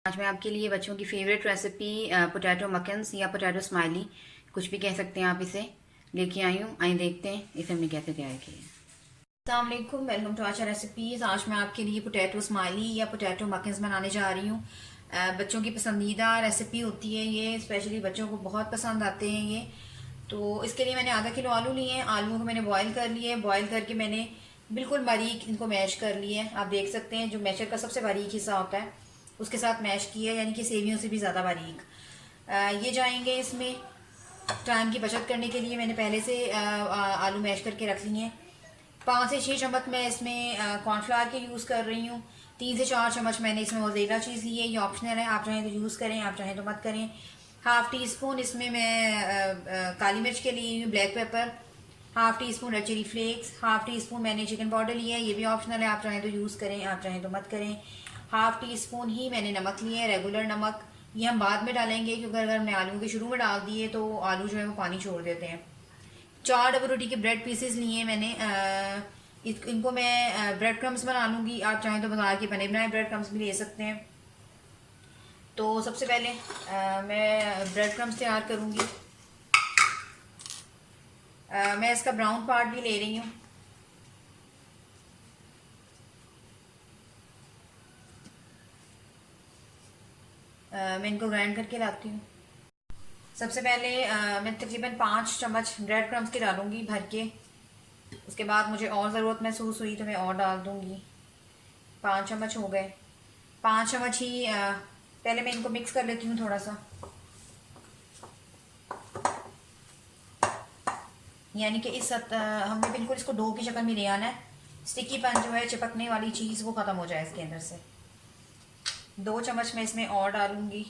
आज मैं आपके लिए बच्चों की फेवरेट रेसिपी पोटैटो मकन्स या पोटैटो स्माइली, कुछ भी कह सकते हैं आप इसे, लेके आई हूँ। आइए देखते हैं इसे हमने कैसे तैयार किया है। अस्सलाम वालेकुम, वेलकम टू आशा रेसिपीज़। आज मैं आपके लिए पोटैटो स्माइली या पोटैटो मकन्स बनाने जा रही हूँ। बच्चों की पसंदीदा रेसिपी होती है ये, स्पेशली बच्चों को बहुत पसंद आते हैं ये। तो इसके लिए मैंने आधा किलो आलू लिए हैं। आलूओं को मैंने बॉयल कर लिए, बॉयल करके मैंने बिल्कुल बारीक इनको मैश कर लिए हैं। आप देख सकते हैं जो मैशर का सबसे बारीक हिस्सा होता है उसके साथ मैश किया, यानी कि सेवियों से भी ज़्यादा बारीक। ये जाएंगे इसमें। टाइम की बचत करने के लिए मैंने पहले से आलू मैश करके रख लिए हैं। 5 से 6 चम्मच मैं इसमें कॉर्नफ्लावर के यूज़ कर रही हूँ। 3 से 4 चम्मच मैंने इसमें मोज़रेला चीज़ ली है, ये ऑप्शनल है, आप चाहें तो यूज़ करें, आप चाहें तो मत करें। हाफ़ टी स्पून इसमें मैं काली मिर्च के लिए black pepper, half teaspoon red chilli flakes, half teaspoon मैंने चिकन पाउडर लिया है, ये भी ऑप्शनल है, आप चाहें तो यूज़ करें, आप चाहें तो मत करें। हाफ़ टी स्पून ही मैंने नमक लिया है, रेगुलर नमक। ये हम बाद में डालेंगे क्योंकि अगर हमने आलू के शुरू में डाल दिए तो आलू जो है वो पानी छोड़ देते हैं। 4 डबल रोटी के ब्रेड पीसेस लिए मैंने। इनको मैं ब्रेड क्रम्स बना लूँगी, आप चाहें तो बाजार के बने बनाए ब्रेड क्रम्स भी ले सकते हैं। तो सबसे पहले मैं ब्रेड क्रम्स तैयार करूँगी। मैं इसका ब्राउन पार्ट भी ले रही हूँ। मैं इनको ग्राइंड करके लाती हूँ। सबसे पहले मैं तकरीबन 5 चम्मच ब्रेड क्रम्स के डालूँगी भर के। उसके बाद मुझे और ज़रूरत महसूस हुई तो मैं और डाल दूँगी। 5 चम्मच हो गए। 5 चम्मच ही पहले मैं इनको मिक्स कर लेती हूँ थोड़ा सा, यानी कि हमने बिल्कुल इसको डो की शक्ल में ले आना है। स्टिकीपन जो है, चिपकने वाली चीज़, वो ख़त्म हो जाए इसके अंदर से। 2 चम्मच मैं इसमें और डालूँगी।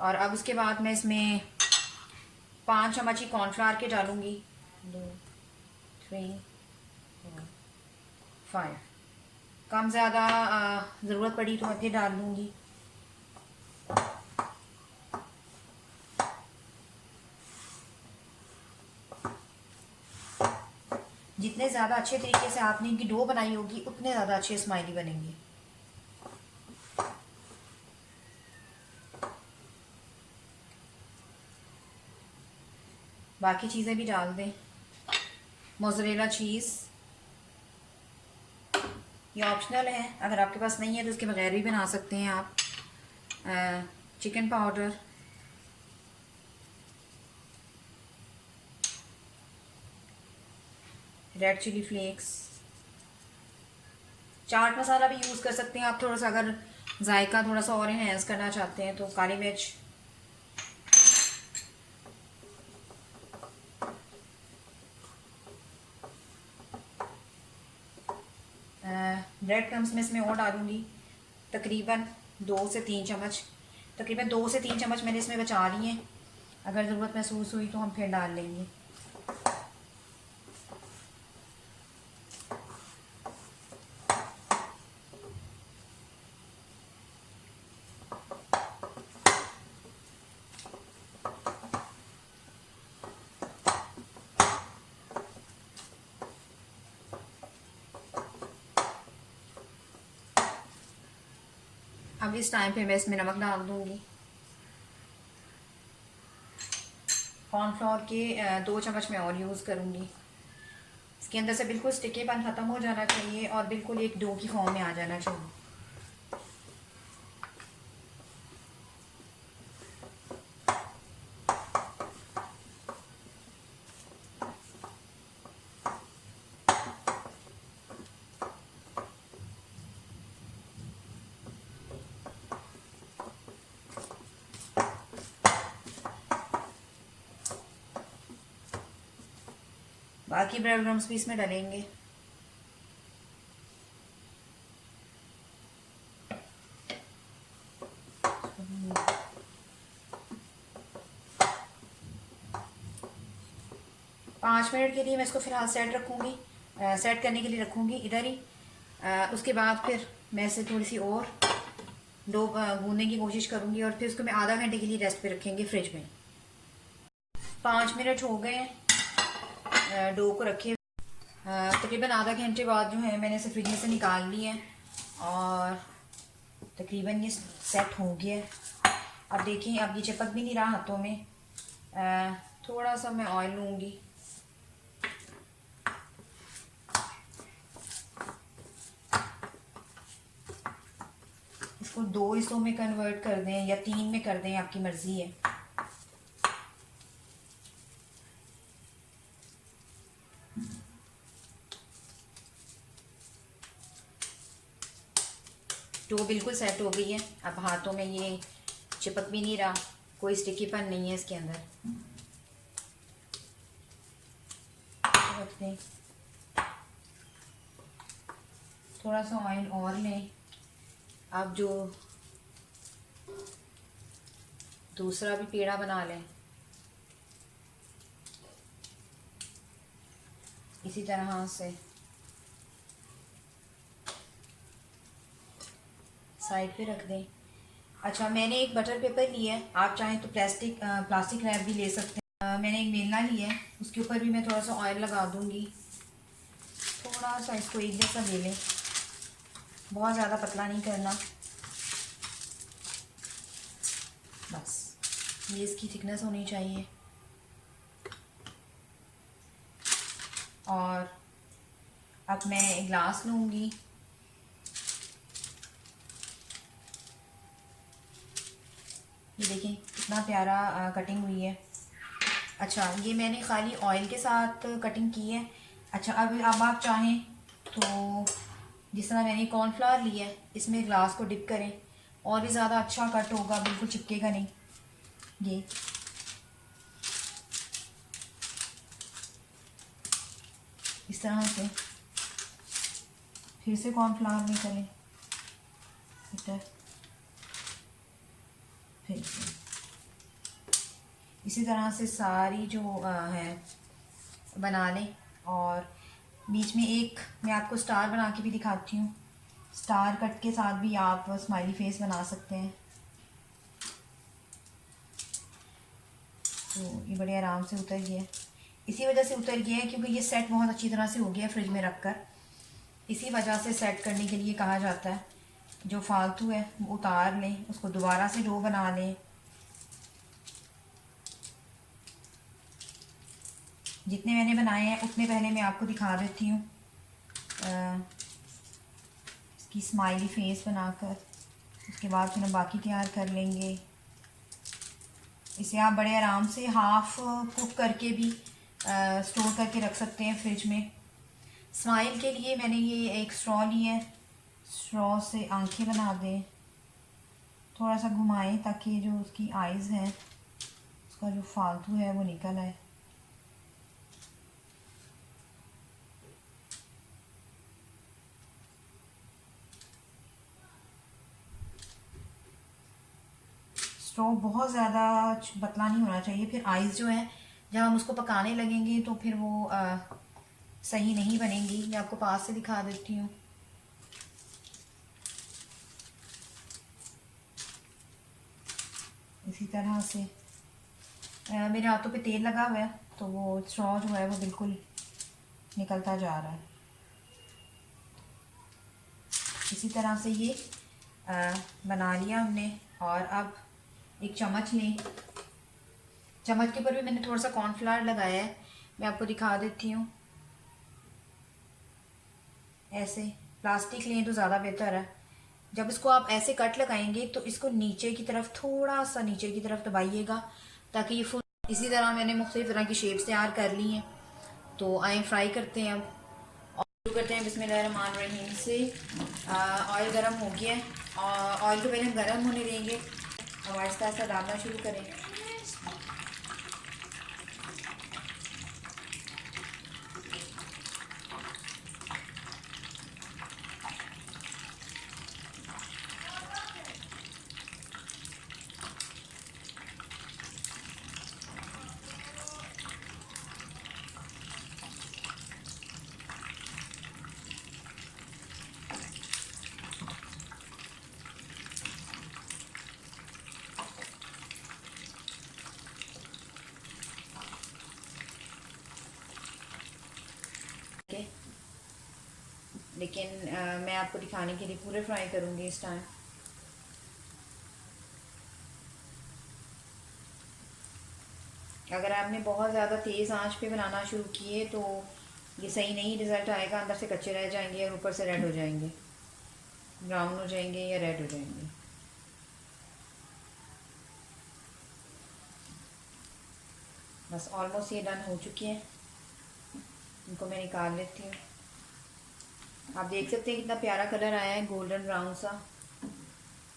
और अब उसके बाद मैं इसमें 5 चम्मच ही कॉर्नफ्लावर के डालूँगी। 2 3 4 5। कम ज़्यादा ज़रूरत पड़ी तो मैं फिर डाल दूँगी। जितने ज़्यादा अच्छे तरीके से आपने इनकी डो बनाई होगी उतने ज़्यादा अच्छे स्माइली बनेंगे। बाकी चीज़ें भी डाल दें। मोज़रेला चीज़ ये ऑप्शनल है, अगर आपके पास नहीं है तो इसके बगैर भी बना सकते हैं आप। Chicken powder, red chilli flakes, chaat masala भी यूज़ कर सकते हैं आप थोड़ा सा, अगर जायका थोड़ा सा और इन्हेंस करना चाहते हैं तो। काली मिर्च, ब्रेड क्रम्स में इसमें और डालूंगी तकरीबन 2 से 3 चम्मच। तकरीबन 2 से 3 चम्मच मैंने इसमें बचा लिए हैं, अगर ज़रूरत महसूस हुई तो हम फिर डाल लेंगे। अब इस टाइम पे मैं इसमें नमक डाल दूंगी। कॉर्नफ्लोर के 2 चम्मच मैं और यूज़ करूंगी। इसके अंदर से बिल्कुल स्टिकीपन ख़त्म हो जाना चाहिए और बिल्कुल एक डो की फॉर्म में आ जाना चाहिए। बाकी ब्रेड क्रम्स भी इसमें डालेंगे। पाँच मिनट के लिए मैं इसको फिलहाल सेट रखूँगी, सेट करने के लिए रखूँगी इधर ही। उसके बाद फिर मैं इसे थोड़ी सी और डो गूंदने की कोशिश करूँगी और फिर उसको मैं आधा घंटे के लिए रेस्ट पे रखेंगे फ्रिज में। 5 मिनट हो गए हैं डो को रखे। तकरीबन आधा घंटे बाद जो है मैंने इसे फ्रिज में से निकाल ली है और तकरीबन ये सेट हो गया है। अब देखें, अब ये चिपक भी नहीं रहा हाथों में। थोड़ा सा मैं ऑयल लूँगी। इसको 2 हिस्सों में कन्वर्ट कर दें या 3 में कर दें, आपकी मर्ज़ी है। तो बिल्कुल सेट हो गई है। अब हाथों में ये चिपक भी नहीं रहा, कोई स्टिकीपन नहीं है इसके अंदर। रख दें, थोड़ा सा ऑयल और लें। अब जो दूसरा भी पेड़ा बना लें इसी तरह से। साइड पे रख दें। अच्छा, मैंने एक बटर पेपर लिया है, आप चाहें तो प्लास्टिक रैप भी ले सकते हैं। मैंने एक बेलना लिया है, उसके ऊपर भी मैं थोड़ा सा ऑयल लगा दूंगी। थोड़ा सा इसको एक जैसा ले लें, बहुत ज़्यादा पतला नहीं करना, बस ये इसकी थिकनेस होनी चाहिए। और अब मैं एक ग्लास लूँगी। ये देखें कितना प्यारा कटिंग हुई है। अच्छा, ये मैंने खाली ऑयल के साथ कटिंग की है। अच्छा, अब आप चाहें तो जिस तरह मैंने कॉर्नफ्लावर लिया है, इसमें ग्लास को डिप करें, और भी ज़्यादा अच्छा कट होगा, बिल्कुल चिपकेगा नहीं। ये इस तरह से फिर से कॉर्नफ्लावर में करें, फिर से इसी तरह से सारी जो है बना लें। और बीच में एक मैं आपको स्टार बना के भी दिखाती हूँ। स्टार कट के साथ भी आप स्माइली फेस बना सकते हैं। तो ये बड़े आराम से उतर गया। इसी वजह से उतर गया है क्योंकि ये सेट बहुत अच्छी तरह से हो गया फ्रिज में रख कर। इसी वजह से सेट करने के लिए कहा जाता है। जो फालतू है वो उतार लें, उसको दोबारा से डो बना लें। जितने मैंने बनाए हैं उतने पहले मैं आपको दिखा देती हूँ। इसकी स्माइली फेस बनाकर उसके बाद फिर हम बाकी तैयार कर लेंगे। इसे आप बड़े आराम से हाफ़ कुक करके भी स्टोर करके रख सकते हैं फ्रिज में। स्माइल के लिए मैंने ये एक स्ट्रॉ लिया है, स्ट्रॉ से आंखें बना दें, थोड़ा सा घुमाएं ताकि जो उसकी आइज़ हैं उसका जो फालतू है वो निकल आए। स्ट्रॉ बहुत ज़्यादा पतला नहीं होना चाहिए, फिर आइज़ जो है जब हम उसको पकाने लगेंगे तो फिर वो सही नहीं बनेंगी। मैं आपको पास से दिखा देती हूँ। इसी तरह से मेरे हाथों पे तेल लगा हुआ है तो वो स्ट्रॉ जो है वो बिल्कुल निकलता जा रहा है। इसी तरह से ये बना लिया हमने। और अब एक चम्मच लें। चम्मच के ऊपर भी मैंने थोड़ा सा कॉर्नफ्लावर लगाया है, मैं आपको दिखा देती हूँ। ऐसे प्लास्टिक लें तो ज़्यादा बेहतर है। जब इसको आप ऐसे कट लगाएंगे तो इसको नीचे की तरफ, थोड़ा सा नीचे की तरफ दबाइएगा ताकि ये फुल। इसी तरह मैंने मुख्तलिफ तरह की शेप्स तैयार कर ली हैं। तो आए फ्राई करते हैं। अब शुरू करते हैं बिस्मिल्लाहिर्रहमानिर्रहीम से। ऑयल गर्म हो गया है और ऑयल को पहले हम गर्म होने देंगे और आहिस्ता आहिस्ता डालना शुरू करें। लेकिन मैं आपको दिखाने के लिए पूरे फ्राई करूँगी इस टाइम। अगर आपने बहुत ज़्यादा तेज़ आंच पे बनाना शुरू किए तो ये सही नहीं रिज़ल्ट आएगा, अंदर से कच्चे रह जाएंगे और ऊपर से रेड हो जाएंगे, ब्राउन हो जाएंगे या रेड हो जाएंगे। बस ऑलमोस्ट ये डन हो चुकी है, इनको मैं निकाल लेती हूँ। आप देख सकते हैं कितना प्यारा कलर आया है, गोल्डन ब्राउन सा।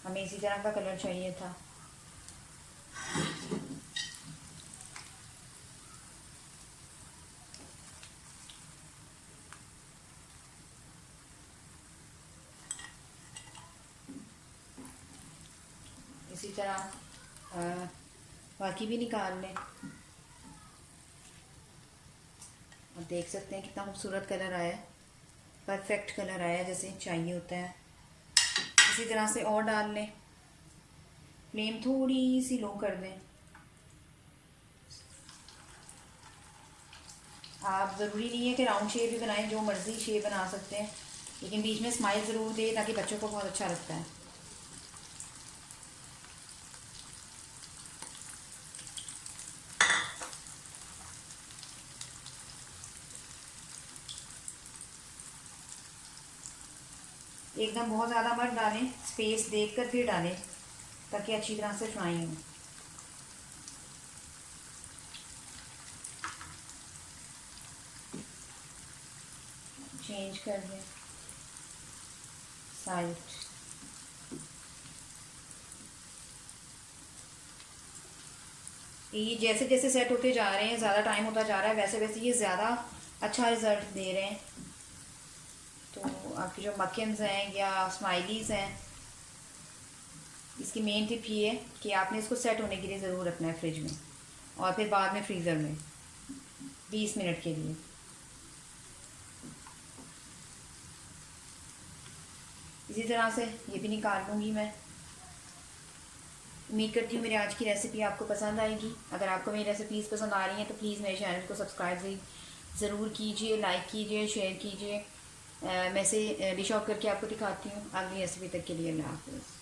हमें इसी तरह का कलर चाहिए था। इसी तरह बाकी भी निकाल लें। आप देख सकते हैं कितना खूबसूरत कलर आया है, परफेक्ट कलर आया जैसे चाहिए होता है। इसी तरह से और डाल लें। फ्लेम थोड़ी सी लो कर दें। आप ज़रूरी नहीं है कि राउंड शेप भी बनाएं, जो मर्ज़ी शेप बना सकते हैं, लेकिन बीच में स्माइल ज़रूर दें ताकि बच्चों को बहुत अच्छा लगता है। एकदम बहुत ज़्यादा मत डालें, स्पेस देखकर फिर डालें ताकि अच्छी तरह से फ्राई हो। चेंज कर दें साइड। ये जैसे जैसे सेट होते जा रहे हैं, ज़्यादा टाइम होता जा रहा है, वैसे वैसे ये ज़्यादा अच्छा रिज़ल्ट दे रहे हैं। तो आपकी जो मक्खन्स हैं या स्माइलीज़ हैं, इसकी मेन टिप ये है कि आपने इसको सेट होने के लिए ज़रूर रखना है फ्रिज में, और फिर बाद में फ्रीज़र में 20 मिनट के लिए। इसी तरह से ये भी निकाल लूँगी मैं। उम्मीद करती हूँ मेरी आज की रेसिपी आपको पसंद आएगी। अगर आपको मेरी रेसिपीज़ पसंद आ रही हैं तो प्लीज़ मेरे चैनल को सब्सक्राइब ज़रूर कीजिए, लाइक कीजिए, शेयर कीजिए। मैं इसे डिश आउट करके आपको दिखाती हूँ। अगली रेसिपी तक के लिए अल्लाह हाफ़िज़।